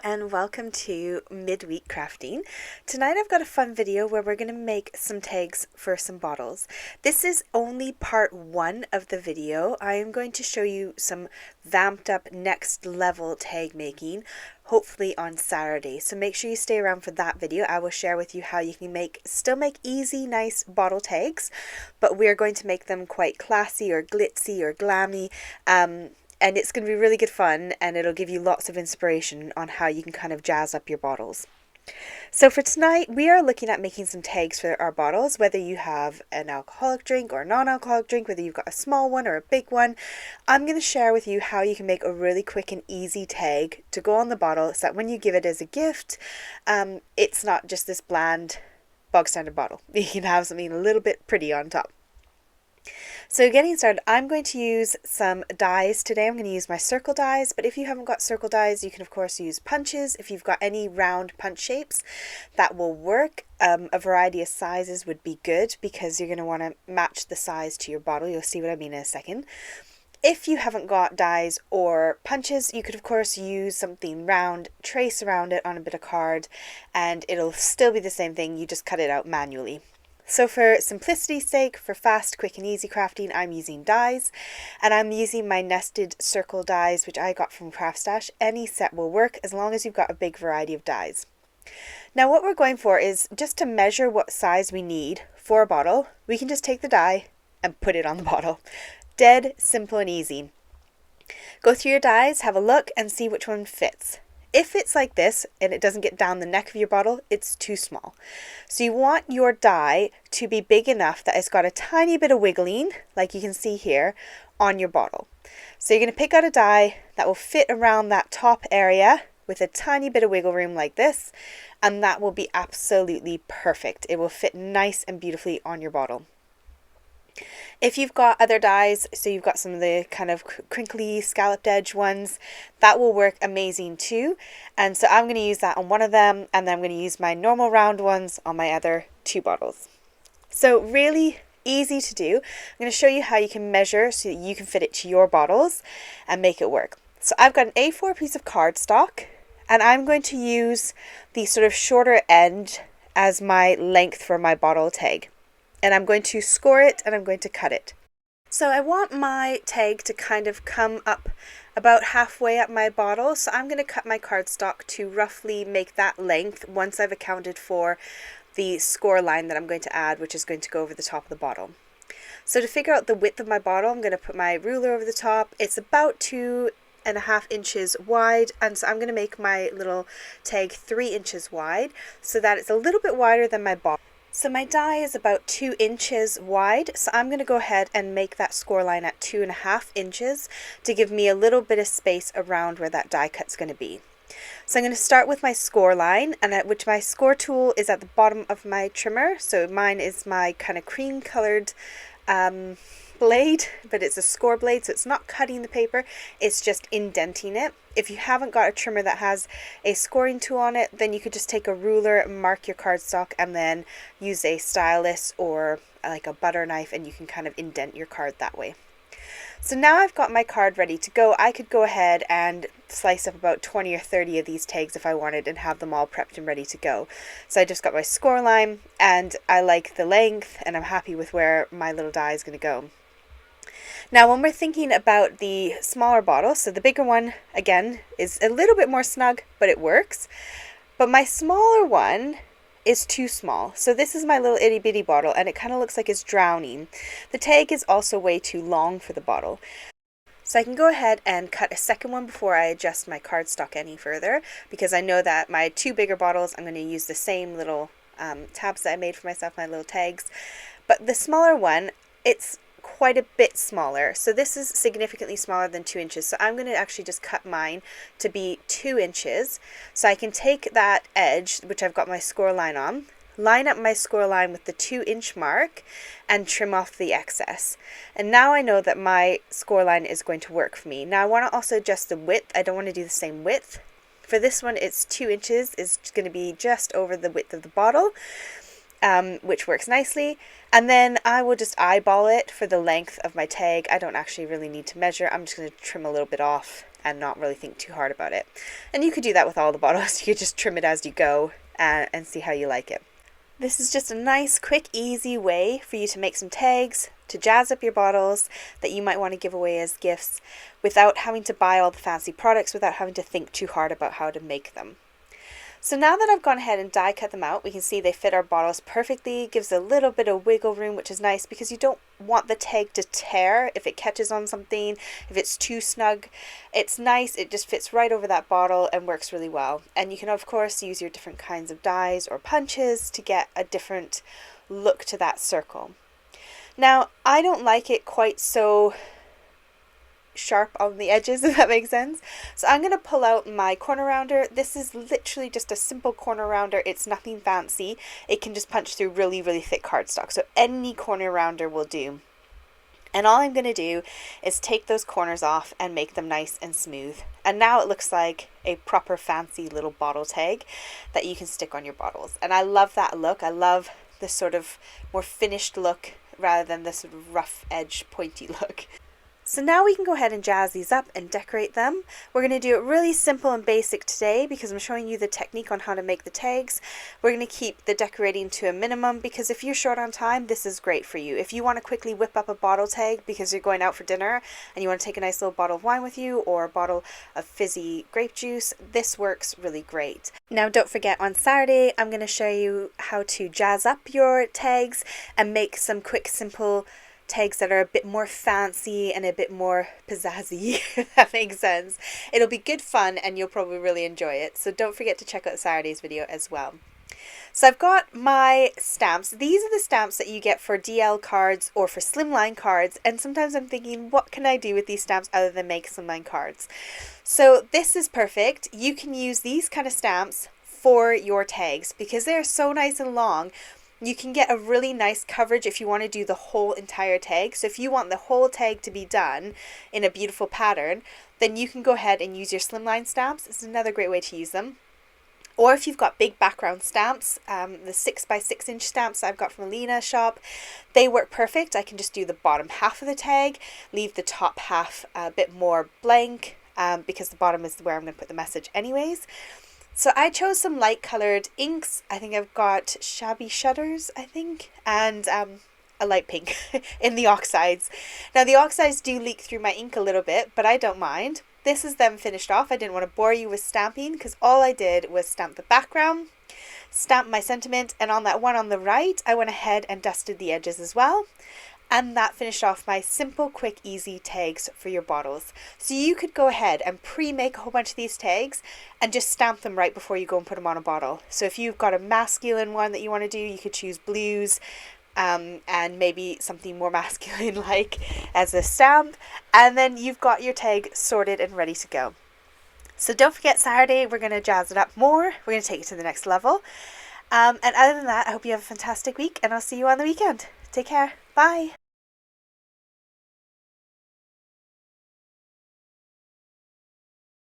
and welcome to Midweek Crafting. Tonight I've got a fun video where we're going to make some tags for some bottles. This is only part one of the video. I am going to show you some vamped up next level tag making, hopefully on Saturday. So make sure you stay around for that video. I will share with you how you can still make easy, nice bottle tags, but we're going to make them quite classy or glitzy or glammy. And it's going to be really good fun, and it'll give you lots of inspiration on how you can kind of jazz up your bottles. So for tonight, we are looking at making some tags for our bottles, whether you have an alcoholic drink or a non-alcoholic drink, whether you've got a small one or a big one. I'm going to share with you how you can make a really quick and easy tag to go on the bottle so that when you give it as a gift, it's not just this bland, bog standard bottle. You can have something a little bit pretty on top. So getting started, I'm going to use some dies today. I'm going to use my circle dies, but if you haven't got circle dies, you can of course use punches. If you've got any round punch shapes, that will work. A variety of sizes would be good because you're going to want to match the size to your bottle. You'll see what I mean in a second. If you haven't got dies or punches, you could of course use something round, trace around it on a bit of card, and it'll still be the same thing. You just cut it out manually. So for simplicity's sake, for fast, quick and easy crafting, I'm using dies, and I'm using my nested circle dies, which I got from Craft Stash. Any set will work as long as you've got a big variety of dies. Now what we're going for is just to measure what size we need for a bottle. We can just take the die and put it on the bottle. Dead simple and easy. Go through your dies, have a look and see which one fits. If it's like this and it doesn't get down the neck of your bottle, it's too small. So you want your die to be big enough that it's got a tiny bit of wiggling, like you can see here, on your bottle. So you're going to pick out a die that will fit around that top area with a tiny bit of wiggle room like this, and that will be absolutely perfect. It will fit nice and beautifully on your bottle. If you've got other dies, so you've got some of the kind of crinkly scalloped edge ones, that will work amazing too. And so I'm going to use that on one of them, and then I'm going to use my normal round ones on my other two bottles. So really easy to do. I'm going to show you how you can measure so that you can fit it to your bottles and make it work. So I've got an A4 piece of cardstock, and I'm going to use the sort of shorter end as my length for my bottle tag. And I'm going to score it and I'm going to cut it. So I want my tag to kind of come up about halfway up my bottle. So I'm going to cut my cardstock to roughly make that length once I've accounted for the score line that I'm going to add, which is going to go over the top of the bottle. So to figure out the width of my bottle, I'm going to put my ruler over the top. It's about 2.5 inches wide, and so I'm going to make my little tag 3 inches wide so that it's a little bit wider than my bottle. So my die is about 2 inches wide, so I'm going to go ahead and make that score line at 2.5 inches to give me a little bit of space around where that die cut's going to be. So I'm going to start with my score line, and which my score tool is at the bottom of my trimmer. So mine is my kind of cream colored blade, but it's a score blade, so it's not cutting the paper, it's just indenting it. If you haven't got a trimmer that has a scoring tool on it, then you could just take a ruler, mark your cardstock, and then use a stylus or like a butter knife, and you can kind of indent your card that way. So now I've got my card ready to go. I could go ahead and slice up about 20 or 30 of these tags if I wanted and have them all prepped and ready to go. So I just got my score line, and I like the length, and I'm happy with where my little die is going to go. Now when we're thinking about the smaller bottle, so the bigger one again is a little bit more snug, but it works. But my smaller one is too small. So this is my little itty bitty bottle, and it kind of looks like it's drowning. The tag is also way too long for the bottle. So I can go ahead and cut a second one before I adjust my cardstock any further, because I know that my two bigger bottles, I'm going to use the same little tabs that I made for myself, my little tags. But the smaller one, it's quite a bit smaller. So this is significantly smaller than 2 inches. So I'm going to actually just cut mine to be 2 inches. So I can take that edge, which I've got my score line on, line up my score line with the 2-inch mark, and trim off the excess. And now I know that my score line is going to work for me. Now I want to also adjust the width. I don't want to do the same width. For this one, it's 2 inches. It's going to be just over the width of the bottle. Which works nicely. And then I will just eyeball it for the length of my tag. I don't actually really need to measure. I'm just going to trim a little bit off and not really think too hard about it. And you could do that with all the bottles. You could just trim it as you go and see how you like it. This is just a nice, quick, easy way for you to make some tags, to jazz up your bottles that you might want to give away as gifts without having to buy all the fancy products, without having to think too hard about how to make them. So now that I've gone ahead and die cut them out, we can see they fit our bottles perfectly. It gives a little bit of wiggle room, which is nice because you don't want the tag to tear if it catches on something, if it's too snug. It's nice, it just fits right over that bottle and works really well. And you can of course use your different kinds of dies or punches to get a different look to that circle. Now, I don't like it quite so sharp on the edges, if that makes sense. So I'm going to pull out my corner rounder. This is literally just a simple corner rounder. It's nothing fancy. It can just punch through really, really thick cardstock. So any corner rounder will do. And all I'm going to do is take those corners off and make them nice and smooth. And now it looks like a proper fancy little bottle tag that you can stick on your bottles. And I love that look. I love this sort of more finished look rather than this sort of rough edge pointy look. So now we can go ahead and jazz these up and decorate them. We're going to do it really simple and basic today because I'm showing you the technique on how to make the tags. We're going to keep the decorating to a minimum because if you're short on time, this is great for you. If you want to quickly whip up a bottle tag because you're going out for dinner and you want to take a nice little bottle of wine with you or a bottle of fizzy grape juice, this works really great. Now don't forget, on Saturday I'm going to show you how to jazz up your tags and make some quick, simple tags that are a bit more fancy and a bit more pizzazzy, if that makes sense. It'll be good fun and you'll probably really enjoy it. So don't forget to check out Saturday's video as well. So I've got my stamps. These are the stamps that you get for DL cards or for slimline cards. And sometimes I'm thinking, what can I do with these stamps other than make slimline cards? So this is perfect. You can use these kind of stamps for your tags because they're so nice and long. You can get a really nice coverage if you want to do the whole entire tag. So if you want the whole tag to be done in a beautiful pattern, then you can go ahead and use your slimline stamps. It's another great way to use them. Or if you've got big background stamps, the 6x6 inch stamps I've got from Alina's shop, they work perfect. I can just do the bottom half of the tag, leave the top half a bit more blank because the bottom is where I'm going to put the message anyways. So I chose some light colored inks. I think I've got Shabby Shutters, and a light pink in the oxides. Now the oxides do leak through my ink a little bit, but I don't mind. This is them finished off. I didn't want to bore you with stamping because all I did was stamp the background, stamp my sentiment, and on that one on the right, I went ahead and dusted the edges as well. And that finished off my simple, quick, easy tags for your bottles. So you could go ahead and pre-make a whole bunch of these tags and just stamp them right before you go and put them on a bottle. So if you've got a masculine one that you want to do, you could choose blues and maybe something more masculine like as a stamp. And then you've got your tag sorted and ready to go. So don't forget, Saturday we're going to jazz it up more. We're going to take it to the next level. And other than that, I hope you have a fantastic week and I'll see you on the weekend. Take care. Bye.